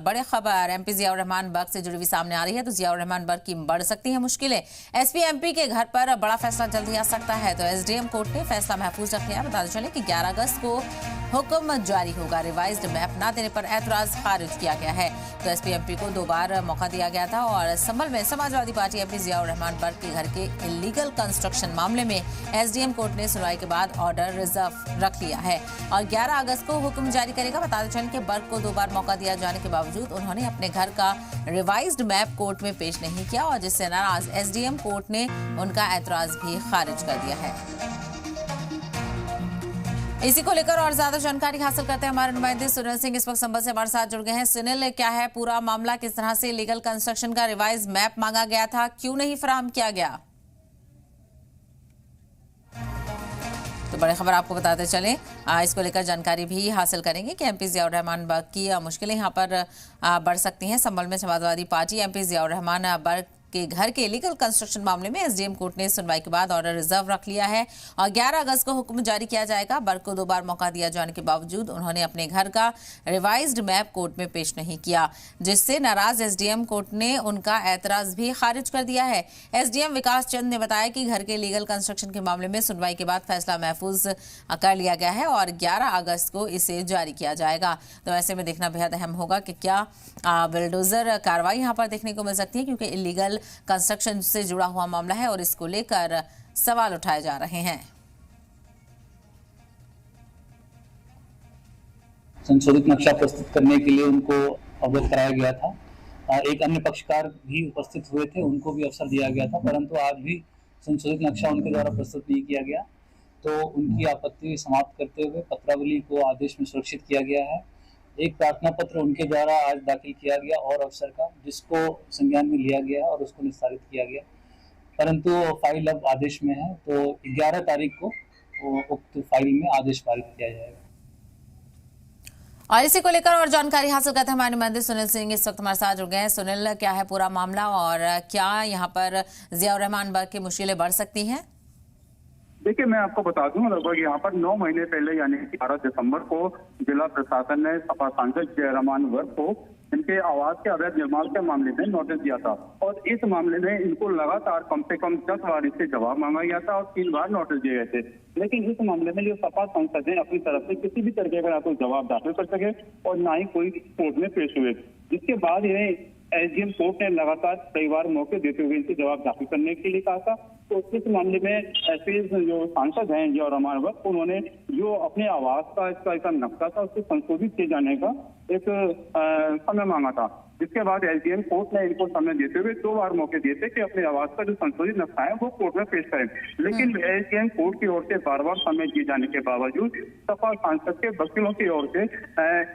बड़ी खबर एमपी जियाउर रहमान बर्ग से जुड़ी हुई सामने आ रही है। तो जियाउर रहमान बर्ग की बढ़ सकती है मुश्किलें। एसपी एमपी के घर पर बड़ा फैसला जल्द ही आ सकता है। तो एसडीएम कोर्ट ने फैसला महफूज रख लिया। बताते चले कि 11 अगस्त को हुक्म जारी होगा। रिवाइज्ड मैप न देने पर ऐतराज खारिज किया गया है। तो एसपी एमपी को 2 बार मौका दिया गया था और संभल में समाजवादी पार्टी एमपी जियाउर रहमान बर्ग के घर के इलीगल कंस्ट्रक्शन मामले में एसडीएम कोर्ट ने सुनवाई के बाद ऑर्डर रिजर्व रख लिया है और 11 अगस्त को हुक्म जारी करेगा। बताते चलें कि बर्ग को 2 बार मौका दिया जाने के बावजूद उन्होंने अपने घर का रिवाइज्ड मैप कोर्ट में पेश नहीं किया और जिससे नाराज एसडीएम कोर्ट ने उनका ऐतराज भी खारिज कर दिया है। इसी को लेकर और ज्यादा जानकारी हासिल करते हैं हमारे नुमाइंदे सुनील सिंह इस वक्त संभल से हमारे साथ जुड़ गए हैं। सुनील, क्या है पूरा मामला? किस तरह से लीगल कंस्ट्रक्शन का रिवाइज मैप मांगा गया था, क्यों नहीं फराहम किया गया? तो बड़ी खबर आपको बताते चलें, इसको लेकर जानकारी भी हासिल करेंगे कि एमपी जियाउर रहमान बर्ग की मुश्किलें यहां पर बढ़ सकती हैं। संभल में समाजवादी पार्टी एमपी जियाउर रहमान बर्ग के घर के लीगल कंस्ट्रक्शन मामले में एसडीएम कोर्ट ने सुनवाई के बाद ऑर्डर रिजर्व रख लिया है और 11 अगस्त को हुक्म जारी किया जाएगा। बर्ग को 2 बार मौका दिया जाने के बावजूद उन्होंने अपने घर का रिवाइज्ड मैप कोर्ट में पेश नहीं किया, जिससे नाराज एसडीएम कोर्ट ने उनका ऐतराज भी खारिज कर दिया है। एसडीएम विकास चंद ने बताया कि घर के लीगल कंस्ट्रक्शन के मामले में सुनवाई के बाद फैसला महफूज कर लिया गया है और 11 अगस्त को इसे जारी किया जाएगा। तो ऐसे में देखना बेहद अहम होगा कि क्या बुलडोजर कार्रवाई यहाँ पर देखने को मिल सकती है, क्योंकि इलीगल कंस्ट्रक्शन से जुड़ा हुआ मामला है और इसको लेकर सवाल उठाए जा रहे हैं। संशोधित नक्शा प्रस्तुत करने के लिए उनको अवगत कराया गया था। एक अन्य पक्षकार भी उपस्थित हुए थे, उनको भी अवसर दिया गया था, परंतु आज भी संशोधित नक्शा उनके द्वारा प्रस्तुत नहीं किया गया। तो उनकी आपत्ति समाप्त करते हुए पत्रावली को आदेश में सुरक्षित किया गया है। एक प्रार्थना पत्र उनके द्वारा आज दाखिल किया गया और अफसर का, जिसको संज्ञान में लिया गया और उसको निस्तारित किया गया, परंतु फाइल अब आदेश में है। तो 11 तारीख को उक्त फाइल में आदेश पारित किया जाएगा। और इसी को लेकर और जानकारी हासिल करते हैं हमारे नुमाइंदे सुनील सिंह इस वक्त हमारे साथ जुड़ गए हैं। सुनील, क्या है पूरा मामला और क्या यहाँ पर जियाउर रहमान बर्ग की मुश्किलें बढ़ सकती हैं? देखिए, मैं आपको बता दूं, लगभग यहाँ पर 9 महीने पहले यानी 12 दिसंबर को जिला प्रशासन ने सपा सांसद जियाउर रहमान बर्ग को इनके आवास के अवैध निर्माण के मामले में नोटिस दिया था और इस मामले में इनको लगातार कम से कम 10 बार इससे जवाब मांगा गया था और 3 बार नोटिस दिए गए थे। लेकिन इस मामले में जो सपा सांसद ने अपनी तरफ से किसी भी तरीके का कोई जवाब दाखिल कर सके और ना ही कोई कोर्ट में पेश हुए, जिसके बाद इन्हें एसडीएम कोर्ट ने लगातार कई बार मौके देते हुए इनसे जवाब दाखिल करने के लिए कहा था। तो इस मामले में ऐसे जो सांसद हैं जियाउर रहमान बर्ग, उन्होंने जो अपने आवास का इसका नक्शा था उसको संशोधित किए जाने का एक समय मांगा था, जिसके बाद एसडीएम कोर्ट ने इनको समय देते हुए 2 बार मौके दिए थे कि अपने आवास का जो संशोधित नक्शा है वो कोर्ट में पेश करें। लेकिन एसडीएम कोर्ट की ओर से बार-बार समय दिए जाने के बावजूद सपा सांसद के वकीलों की ओर से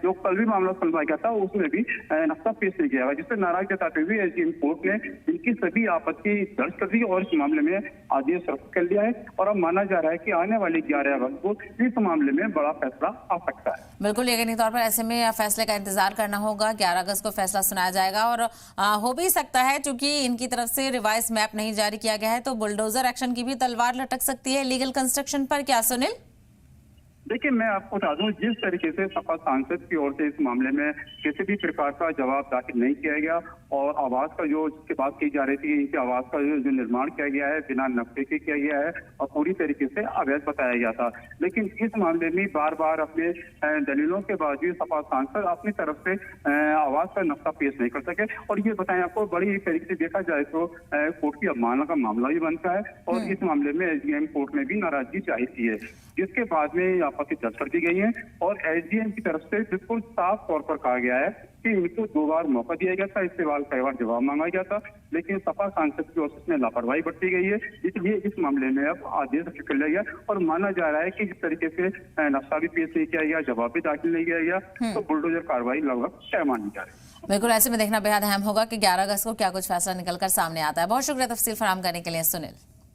जो कल भी मामला सुनवाया गया था उसमें भी नक्शा पेश नहीं किया गया, जिससे नाराज जताते हुए एसडीएम कोर्ट ने इनकी सभी आपत्ति दर्ज कर दी और इस मामले में आदेश रद्द कर लिया है। और अब माना जा रहा है कि आने वाली 11 अगस्त को इस मामले में बड़ा फैसला आ सकता है। बिल्कुल यकीनी तौर पर ऐसे में फैसले का इंतजार करना होगा। 11 अगस्त को फैसला सुनाया जाएगा और हो भी सकता है, क्योंकि इनकी तरफ से रिवाइज मैप नहीं जारी किया गया है, तो बुलडोजर एक्शन की भी तलवार लटक सकती है लीगल कंस्ट्रक्शन पर। क्या सुनील? देखिए, मैं आपको बता दूं, जिस तरीके से सपा सांसद की ओर से इस मामले में किसी भी प्रकार का जवाब दाखिल नहीं किया गया और आवास का जो जिसकी बात की जा रही थी, इनके आवास का जो निर्माण किया गया है बिना नक्शे के किया गया है और पूरी तरीके से अवैध बताया गया था। लेकिन इस मामले में बार बार अपने दलीलों के बावजूद सपा सांसद अपनी तरफ से आवास का नक्शा पेश नहीं कर सके और ये बताएं आपको बड़ी तरीके से देखा जाए तो कोर्ट की अवमानना का मामला भी बनता है और इस मामले में एसडीएम कोर्ट ने भी नाराजगी जाहिर की है, जिसके बाद में आपत्ति दर्ज कर दी गई है और एसडीएम की तरफ से बिल्कुल साफ तौर पर कहा गया है कि इनको 2 बार मौका दिया गया था, इससे बाद कई बार जवाब मांगा गया था, लेकिन सपा सांसद की ओर से लापरवाही बरती गई है। इसलिए इस मामले में अब आदेश कर लिया गया और माना जा रहा है कि जिस तरीके से नक्शा भी पेश नहीं किया गया, जवाब भी दाखिल नहीं किया गया, तो बुलडोजर कार्रवाई लगभग तय मानी जा रही है। बिल्कुल ऐसे में देखना बेहद अहम होगा कि 11 अगस्त को क्या कुछ फैसला निकलकर सामने आता है। बहुत शुक्रिया तफसील फराहम करने के लिए सुनील।